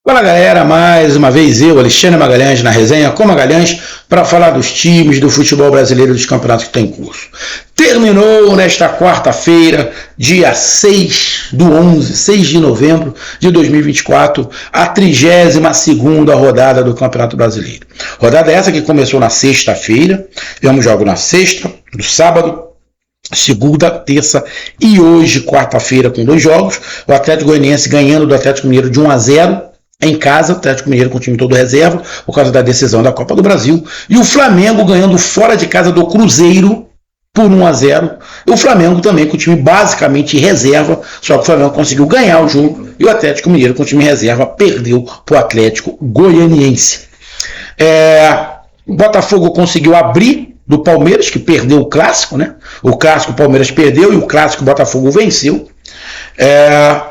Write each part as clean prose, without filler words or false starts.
Fala galera, mais uma vez eu, Alexandre Magalhães, na resenha com Magalhães, para falar dos times do futebol brasileiro dos campeonatos que estão em curso. Terminou nesta quarta-feira, dia 6 de novembro de 2024, a 32ª rodada do Campeonato Brasileiro. Rodada essa que começou na sexta-feira, tivemos jogo na sexta, no sábado, segunda, terça e hoje, quarta-feira, com 2 jogos. O Atlético Goianiense ganhando do Atlético Mineiro de 1-0 em casa, o Atlético Mineiro com o time todo reserva, por causa da decisão da Copa do Brasil. E o Flamengo ganhando fora de casa do Cruzeiro por 1-0. E o Flamengo também com o time basicamente reserva, só que o Flamengo conseguiu ganhar o jogo e o Atlético Mineiro com o time reserva perdeu para o Atlético Goianiense. O Botafogo conseguiu abrir do Palmeiras, que perdeu o clássico, né? O clássico o Palmeiras perdeu e o clássico o Botafogo venceu.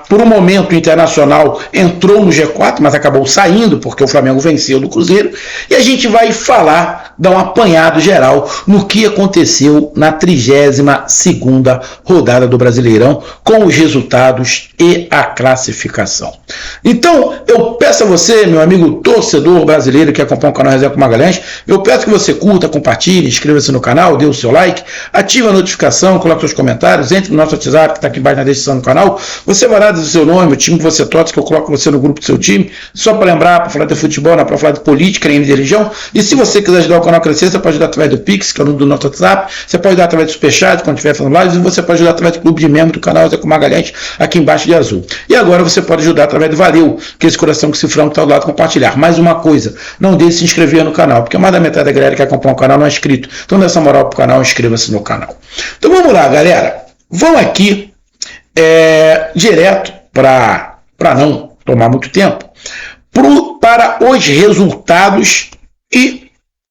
Por um momento o Internacional entrou no G4, mas acabou saindo porque o Flamengo venceu do Cruzeiro. E a gente vai dar um apanhado geral no que aconteceu na 32ª rodada do Brasileirão, com os resultados e a classificação. Então eu peço a você, meu amigo torcedor brasileiro que acompanha o canal Resenha com Magalhães, eu peço que você curta, compartilhe, inscreva-se no canal, dê o seu like, ative a notificação, coloque seus comentários, entre no nosso WhatsApp que está aqui embaixo na descrição do canal. Você vai lá dizer o seu nome, o time que você torce, que eu coloco você no grupo do seu time, só para lembrar, para falar de futebol, para falar de política, nem de religião. E se você quiser ajudar o canal a crescer, você pode ajudar através do Pix, que é o número do nosso WhatsApp, você pode ajudar através do Superchat, quando estiver falando live, e você pode ajudar através do clube de membro do canal Zé com Magalhães, aqui embaixo de azul. E agora você pode ajudar através do Valeu, que é esse coração que cifrão que está do lado, compartilhar. Mais uma coisa, não deixe de se inscrever no canal, porque mais da metade da galera que acompanha o canal não é inscrito. Então dê essa moral pro canal, inscreva-se no canal. Então vamos lá, galera. Vamos aqui direto para não tomar muito tempo, para os resultados e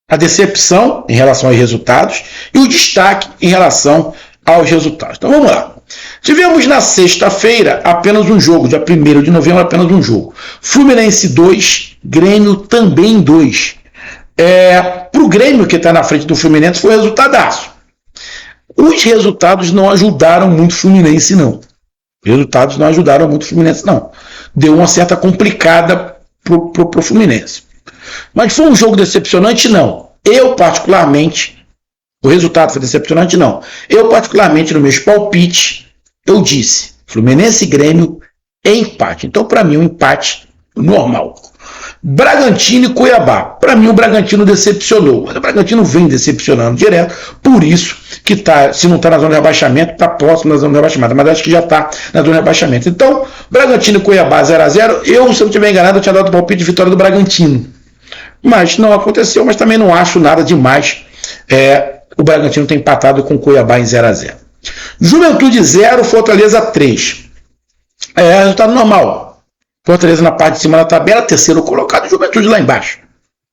a decepção em relação aos resultados e o destaque em relação aos resultados. Então vamos lá. Tivemos na sexta-feira apenas um jogo, dia 1º de novembro, apenas um jogo. Fluminense 2, Grêmio também 2. Para o Grêmio, que está na frente do Fluminense, foi resultadaço. Os resultados não ajudaram muito o Fluminense, não. Deu uma certa complicada pro Fluminense. Mas foi um jogo decepcionante? Não. O resultado foi decepcionante? Não. Eu, particularmente, no meu palpite, eu disse, Fluminense e Grêmio, empate. Então, para mim, um empate normal. Bragantino e Cuiabá. Para mim, o Bragantino decepcionou. Mas o Bragantino vem decepcionando direto. Por isso que se não está na zona de rebaixamento, está próximo da zona de rebaixamento. Mas acho que já está na zona de rebaixamento. Então, Bragantino e Cuiabá 0-0. Se eu não estiver enganado, eu tinha dado o palpite de vitória do Bragantino. Mas não aconteceu, mas também não acho nada demais. O Bragantino tem empatado com o Cuiabá em 0-0. Juventude 0, Fortaleza 3. Resultado normal. Fortaleza na parte de cima da tabela, terceiro colocado, Juventude lá embaixo.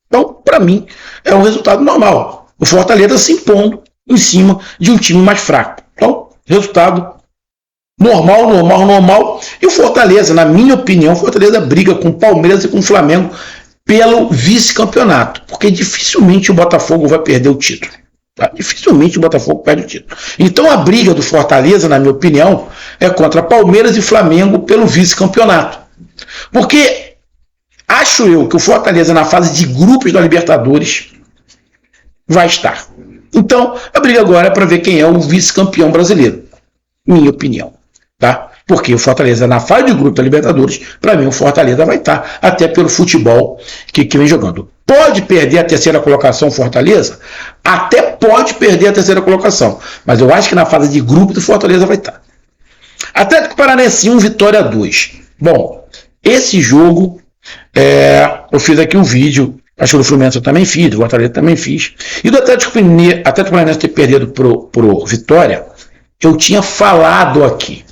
Então, para mim, é um resultado normal. O Fortaleza se impondo em cima de um time mais fraco. Então, resultado normal. E o Fortaleza, na minha opinião, o Fortaleza briga com o Palmeiras e com o Flamengo pelo vice-campeonato. Porque dificilmente o Botafogo vai perder o título. Tá? Dificilmente o Botafogo perde o título. Então, a briga do Fortaleza, na minha opinião, é contra Palmeiras e Flamengo pelo vice-campeonato. Porque acho eu que o Fortaleza na fase de grupos da Libertadores vai estar. Então, a briga agora é para ver quem é o vice-campeão brasileiro. Minha opinião. Tá? Porque o Fortaleza na fase de grupo da Libertadores, para mim o Fortaleza vai estar, até pelo futebol que vem jogando. Pode perder a terceira colocação Fortaleza? Até pode perder a terceira colocação. Mas eu acho que na fase de grupo do Fortaleza vai estar. Atlético Paranaense 1, Vitória 2. Bom, esse jogo, eu fiz aqui um vídeo, acho que do Fluminense eu também fiz, do Fortaleza também fiz, e do Atlético Paranaense ter perdido pro Vitória, eu tinha falado aqui.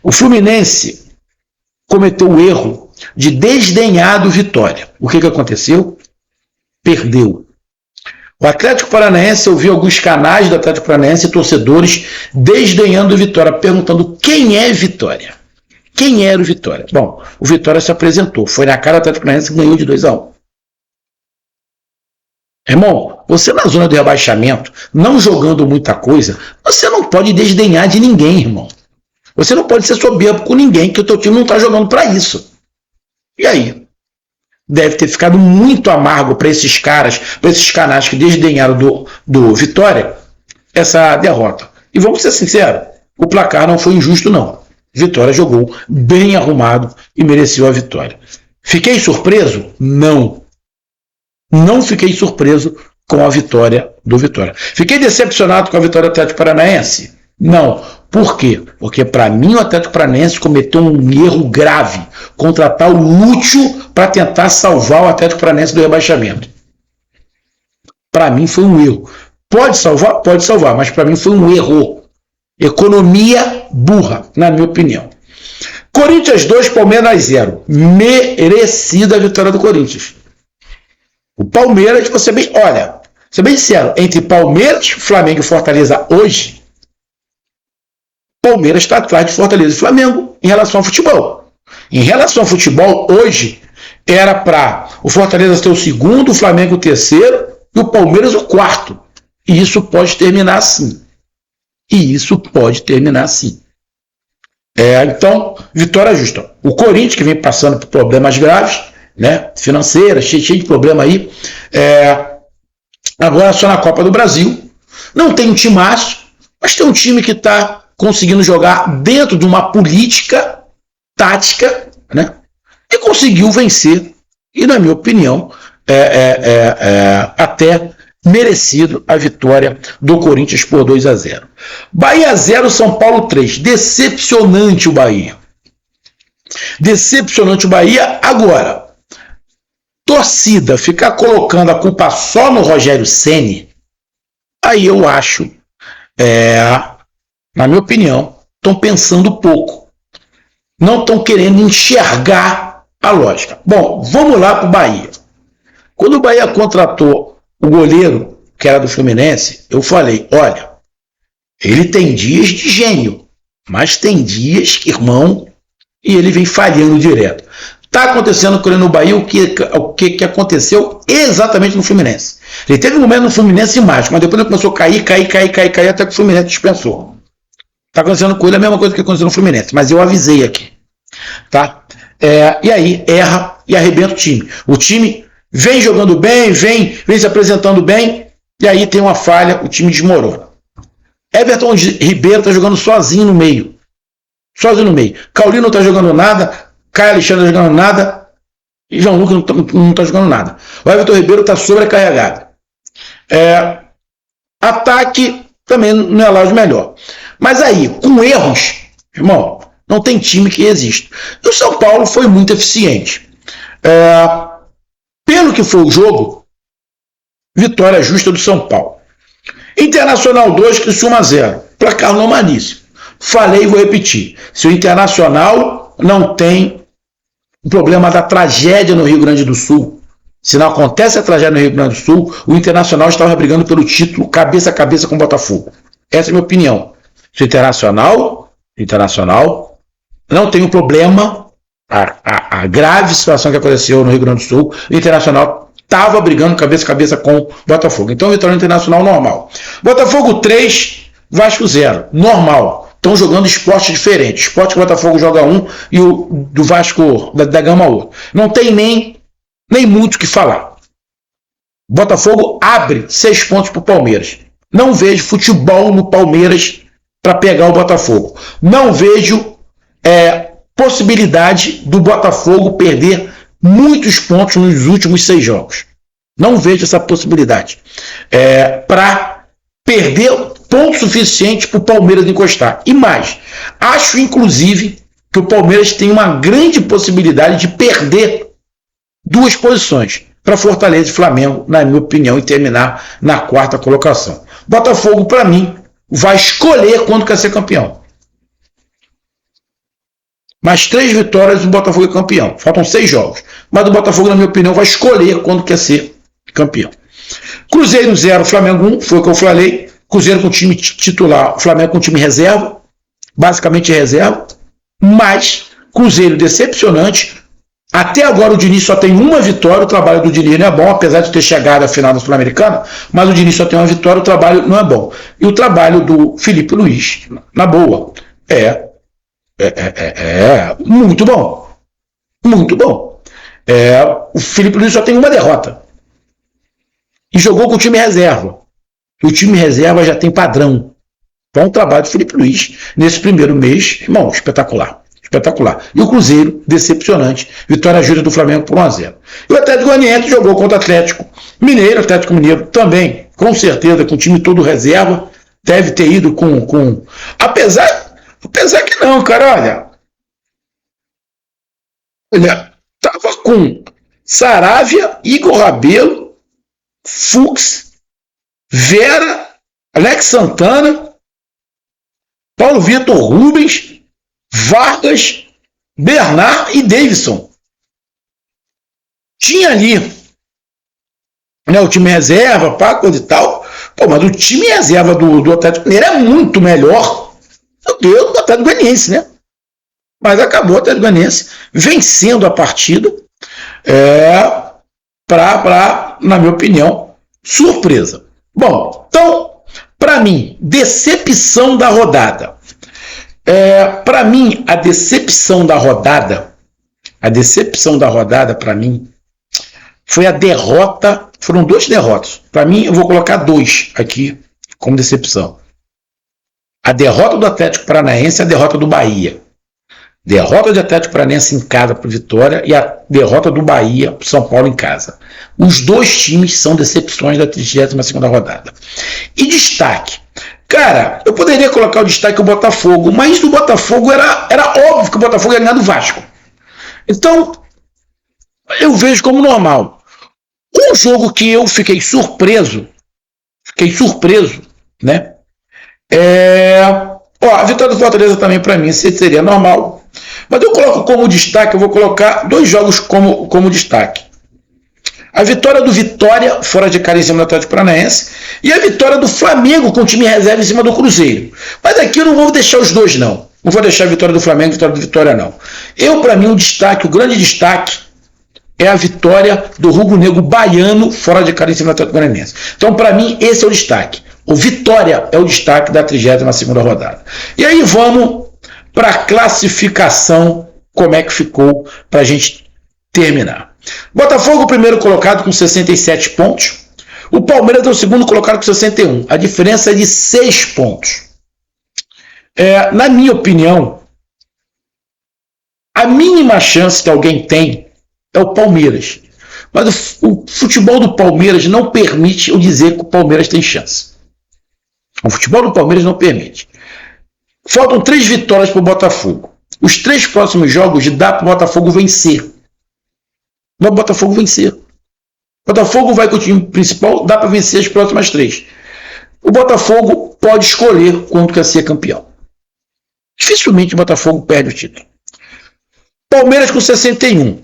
O Fluminense cometeu o erro de desdenhar do Vitória. O que aconteceu? Perdeu. O Atlético Paranaense, eu vi alguns canais do Atlético Paranaense, torcedores, desdenhando o Vitória, perguntando quem é Vitória. Quem era o Vitória? Bom, o Vitória se apresentou. Foi na cara do Atlético Paranaense que ganhou de 2-1. Irmão, você na zona de rebaixamento, não jogando muita coisa, você não pode desdenhar de ninguém, irmão. Você não pode ser soberbo com ninguém, que o teu time não está jogando para isso. E aí? Deve ter ficado muito amargo para esses caras, para esses canais que desdenharam do Vitória, essa derrota. E vamos ser sinceros, o placar não foi injusto, não. Vitória jogou bem arrumado e mereceu a vitória. Fiquei surpreso? Não. Não fiquei surpreso com a vitória do Vitória. Fiquei decepcionado com a vitória do Atlético Paranaense? Não. Por quê? Porque para mim o Atlético Paranaense cometeu um erro grave, contratar o Lúcio para tentar salvar o Atlético Paranaense do rebaixamento. Para mim foi um erro. Pode salvar? Pode salvar, mas para mim foi um erro. Economia burra, na minha opinião. Corinthians 2, Palmeiras 0. Merecida a vitória do Corinthians. O Palmeiras, você bem, olha, ser bem sincero, entre Palmeiras, Flamengo e Fortaleza hoje, Palmeiras está atrás de Fortaleza e Flamengo em relação ao futebol. Em relação ao futebol, hoje, era para o Fortaleza ser o segundo, o Flamengo o terceiro e o Palmeiras o quarto. E isso pode terminar assim. Então, vitória justa. O Corinthians, que vem passando por problemas graves, né, financeiras, cheio de problema aí, agora só na Copa do Brasil. Não tem um timaço, mas tem um time que está conseguindo jogar dentro de uma política tática, né, e conseguiu vencer. E, na minha opinião, até merecido a vitória do Corinthians por 2-0. Bahia 0, São Paulo 3. Decepcionante o Bahia. Agora, torcida ficar colocando a culpa só no Rogério Ceni, aí eu acho, na minha opinião, estão pensando pouco. Não estão querendo enxergar a lógica. Bom, vamos lá para o Bahia. Quando o Bahia contratou o goleiro, que era do Fluminense, eu falei, olha, ele tem dias de gênio, mas tem dias, irmão, e ele vem falhando direto. Está acontecendo com ele no Bahia o que aconteceu exatamente no Fluminense. Ele teve um momento no Fluminense mágico, mas depois ele começou a cair, até que o Fluminense dispensou. Está acontecendo com ele a mesma coisa que aconteceu no Fluminense, mas eu avisei aqui. Tá? E aí erra e arrebenta o time. O time vem jogando bem, vem se apresentando bem, e aí tem uma falha, o time desmorona. Everton Ribeiro está jogando sozinho no meio. Caulino não está jogando nada, Caio Alexandre não está jogando nada, e João Lucas não está jogando nada. O Everton Ribeiro está sobrecarregado. Ataque também não é lá o melhor. Mas aí, com erros, irmão, não tem time que resista. E o São Paulo foi muito eficiente. Pelo que foi o jogo, vitória justa do São Paulo. Internacional 2, Criciúma 0. Placar normalíssimo. Falei e vou repetir. Se o Internacional não tem o problema da tragédia no Rio Grande do Sul, se não acontece a tragédia no Rio Grande do Sul, o Internacional estava brigando pelo título cabeça a cabeça com o Botafogo. Essa é a minha opinião. Se o Internacional não tem um problema, a grave situação que aconteceu no Rio Grande do Sul, o Internacional estava brigando cabeça a cabeça com o Botafogo. Então, vitória internacional normal. Botafogo 3, Vasco 0. Normal. Estão jogando esporte diferente. Esporte que o Botafogo joga um e o do Vasco da Gama outro. Não tem nem muito o que falar. Botafogo abre 6 pontos para o Palmeiras. Não vejo futebol no Palmeiras para pegar o Botafogo. Não vejo possibilidade do Botafogo perder muitos pontos nos últimos 6 jogos. Não vejo essa possibilidade. Para perder ponto suficiente para o Palmeiras encostar. E mais, acho inclusive que o Palmeiras tem uma grande possibilidade de perder 2 posições para Fortaleza e Flamengo, na minha opinião, e terminar na 4ª colocação. Botafogo, para mim, vai escolher quando quer ser campeão. Mais 3 vitórias e o Botafogo é campeão. Faltam 6 jogos. Mas o Botafogo, na minha opinião, vai escolher quando quer ser campeão. Cruzeiro 0, Flamengo 1, foi o que eu falei. Cruzeiro com time titular, Flamengo com time reserva. Basicamente reserva. Mas Cruzeiro decepcionante. Até agora o Diniz só tem uma vitória. O trabalho do Diniz não é bom, apesar de ter chegado à final da Sul-Americana. Mas o Diniz só tem uma vitória, o trabalho não é bom. E o trabalho do Felipe Luiz, na boa, muito bom. Muito bom. O Felipe Luiz só tem uma derrota. E jogou com o time reserva. O time reserva já tem padrão. Então, o trabalho do Felipe Luiz nesse primeiro mês, irmão, espetacular. Espetacular. E o Cruzeiro, decepcionante. Vitória júnior do Flamengo por 1-0. E o Atlético Goianiense jogou contra o Atlético Mineiro também, com certeza, com o time todo reserva. Deve ter ido com... Apesar que não, cara, olha, tava com Saravia, Igor Rabelo, Fux, Vera, Alex Santana, Paulo Vitor Rubens, Vargas, Bernard e Davidson. Tinha ali, né, o time reserva, Paco e tal. Pô, mas o time reserva do Atlético Mineiro é muito melhor do que o do Atlético Goianiense, né? Mas acabou o Atlético Goianiense vencendo a partida na minha opinião, surpresa. Bom, então, para mim, decepção da rodada. Para mim, a decepção da rodada para mim foi a derrota. Foram 2 derrotas. Para mim, eu vou colocar 2 aqui como decepção. A derrota do Atlético Paranaense e a derrota do Bahia. Derrota do Atlético Paranaense em casa para o Vitória e a derrota do Bahia para o São Paulo em casa. Os 2 times são decepções da 32ª rodada. E destaque. Cara, eu poderia colocar o destaque o Botafogo, mas do Botafogo era óbvio que o Botafogo ia ganhar do Vasco. Então, eu vejo como normal. Um jogo que eu fiquei surpreso, né? A vitória do Fortaleza também para mim seria normal. Mas eu coloco como destaque, eu vou colocar 2 jogos como destaque. A vitória do Vitória, fora de casa em cima do Atlético Paranaense, e a vitória do Flamengo com o time reserva em cima do Cruzeiro. Mas aqui eu não vou deixar os 2, não. Não vou deixar a vitória do Flamengo e a vitória do Vitória, não. Para mim, o grande destaque é a vitória do Rubro Negro Baiano, fora de casa em cima do Atlético Paranaense. Então, para mim, esse é o destaque. O Vitória é o destaque da 32ª rodada. E aí vamos para a classificação, como é que ficou, para a gente terminar. Botafogo, o primeiro colocado com 67 pontos. O Palmeiras é o segundo colocado com 61. A diferença é de 6 pontos. Na minha opinião, a mínima chance que alguém tem é o Palmeiras. Mas o futebol do Palmeiras não permite eu dizer que o Palmeiras tem chance. O futebol do Palmeiras não permite. Faltam 3 vitórias para o Botafogo. Os 3 próximos jogos dá para o Botafogo vencer. Dá para o Botafogo vencer. O Botafogo vai com o time principal, dá para vencer as próximas 3. O Botafogo pode escolher quando quer ser campeão. Dificilmente o Botafogo perde o título. Palmeiras com 61.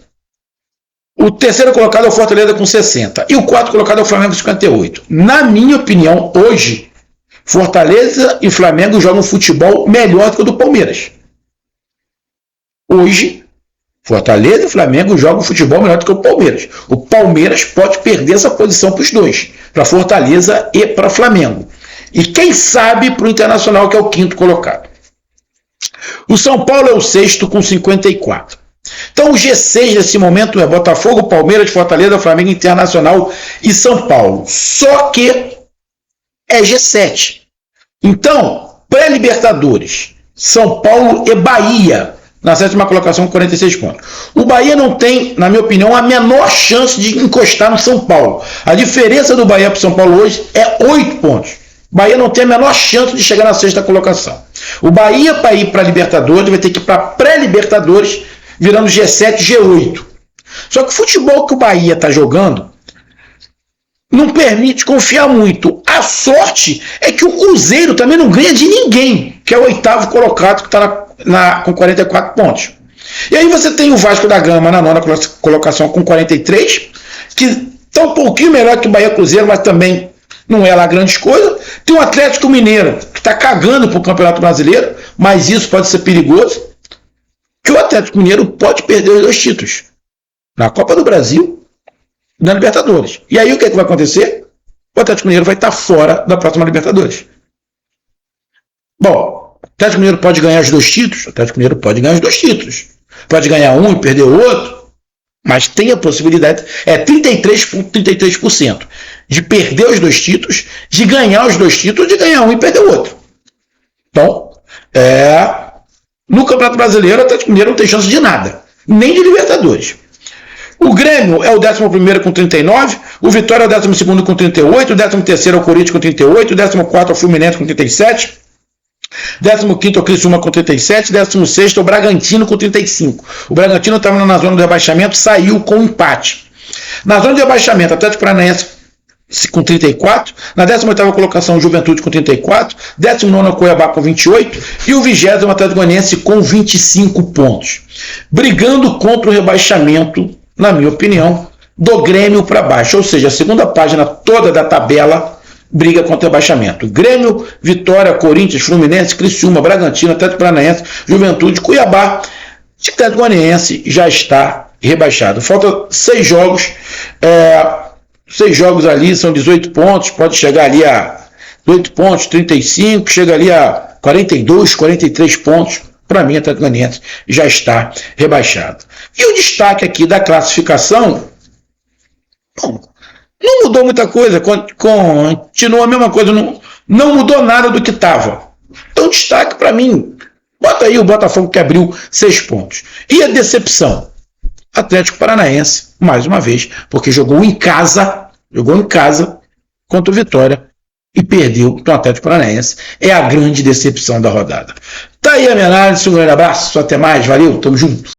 O terceiro colocado é o Fortaleza com 60. E o quarto colocado é o Flamengo com 58. Na minha opinião, hoje, Fortaleza e Flamengo jogam futebol melhor do que o do Palmeiras. Hoje, Fortaleza e Flamengo jogam futebol melhor do que o Palmeiras. O Palmeiras pode perder essa posição para os 2, para Fortaleza e para Flamengo. E quem sabe para o Internacional, que é o 5º colocado. O São Paulo é o 6º com 54. Então o G6 nesse momento é Botafogo, Palmeiras, Fortaleza, Flamengo, Internacional e São Paulo. Só que é G7. Então, pré-Libertadores, São Paulo e Bahia, na 7ª colocação com 46 pontos. O Bahia não tem, na minha opinião, a menor chance de encostar no São Paulo. A diferença do Bahia para o São Paulo hoje é 8 pontos. O Bahia não tem a menor chance de chegar na 6ª colocação. O Bahia, para ir para a Libertadores, vai ter que ir para pré-Libertadores, virando G7, G8. Só que o futebol que o Bahia está jogando não permite confiar muito. A sorte é que o Cruzeiro também não ganha de ninguém, que é o 8º colocado, que está com 44 pontos. E aí você tem o Vasco da Gama na 9ª colocação com 43, que está um pouquinho melhor que o Bahia Cruzeiro, mas também não é lá grandes coisas. Tem o Atlético Mineiro, que está cagando para o Campeonato Brasileiro, mas isso pode ser perigoso, que o Atlético Mineiro pode perder os 2 títulos, na Copa do Brasil e na Libertadores. E aí o que vai acontecer? O Atlético Mineiro vai estar fora da próxima Libertadores. Bom, o Atlético Mineiro pode ganhar os 2 títulos? O Atlético Mineiro pode ganhar os 2 títulos. Pode ganhar um e perder o outro? Mas tem a possibilidade, 33% de perder os 2 títulos, de ganhar os 2 títulos, de ganhar um e perder o outro. Então, no Campeonato Brasileiro, o Atlético Mineiro não tem chance de nada, nem de Libertadores. O Grêmio é o 11º com 39, o Vitória é o 12º com 38, o 13º é o Corinthians com 38, o 14º é o Fluminense com 37, 15º é o Criciúma com 37, 16º é o Bragantino com 35. O Bragantino estava na zona do rebaixamento, saiu com empate. Na zona de rebaixamento, Atlético Paranaense com 34, na 18ª colocação, Juventude com 34, 19º Cuiabá com 28 e o 20º Atlético Goianiense com 25 pontos. Brigando contra o rebaixamento, na minha opinião, do Grêmio para baixo, ou seja, a segunda página toda da tabela briga contra o rebaixamento. Grêmio, Vitória, Corinthians, Fluminense, Criciúma, Bragantino, Atlético Paranaense, Juventude, Cuiabá. O Atlético Goianiense já está rebaixado. Faltam 6 jogos. 6 jogos ali, são 18 pontos, pode chegar ali a 18 pontos, 35, chega ali a 42, 43 pontos. Para mim, o Atlético Goianiense já está rebaixado. E o destaque aqui da classificação, bom, não mudou muita coisa, continua a mesma coisa, não mudou nada do que estava. Então, destaque para mim, bota aí o Botafogo que abriu 6 pontos. E a decepção? Atlético Paranaense, mais uma vez, porque jogou em casa contra o Vitória e perdeu para o Atlético Paranaense. É a grande decepção da rodada. Tá aí a minha análise, um grande abraço, até mais, valeu, tamo junto.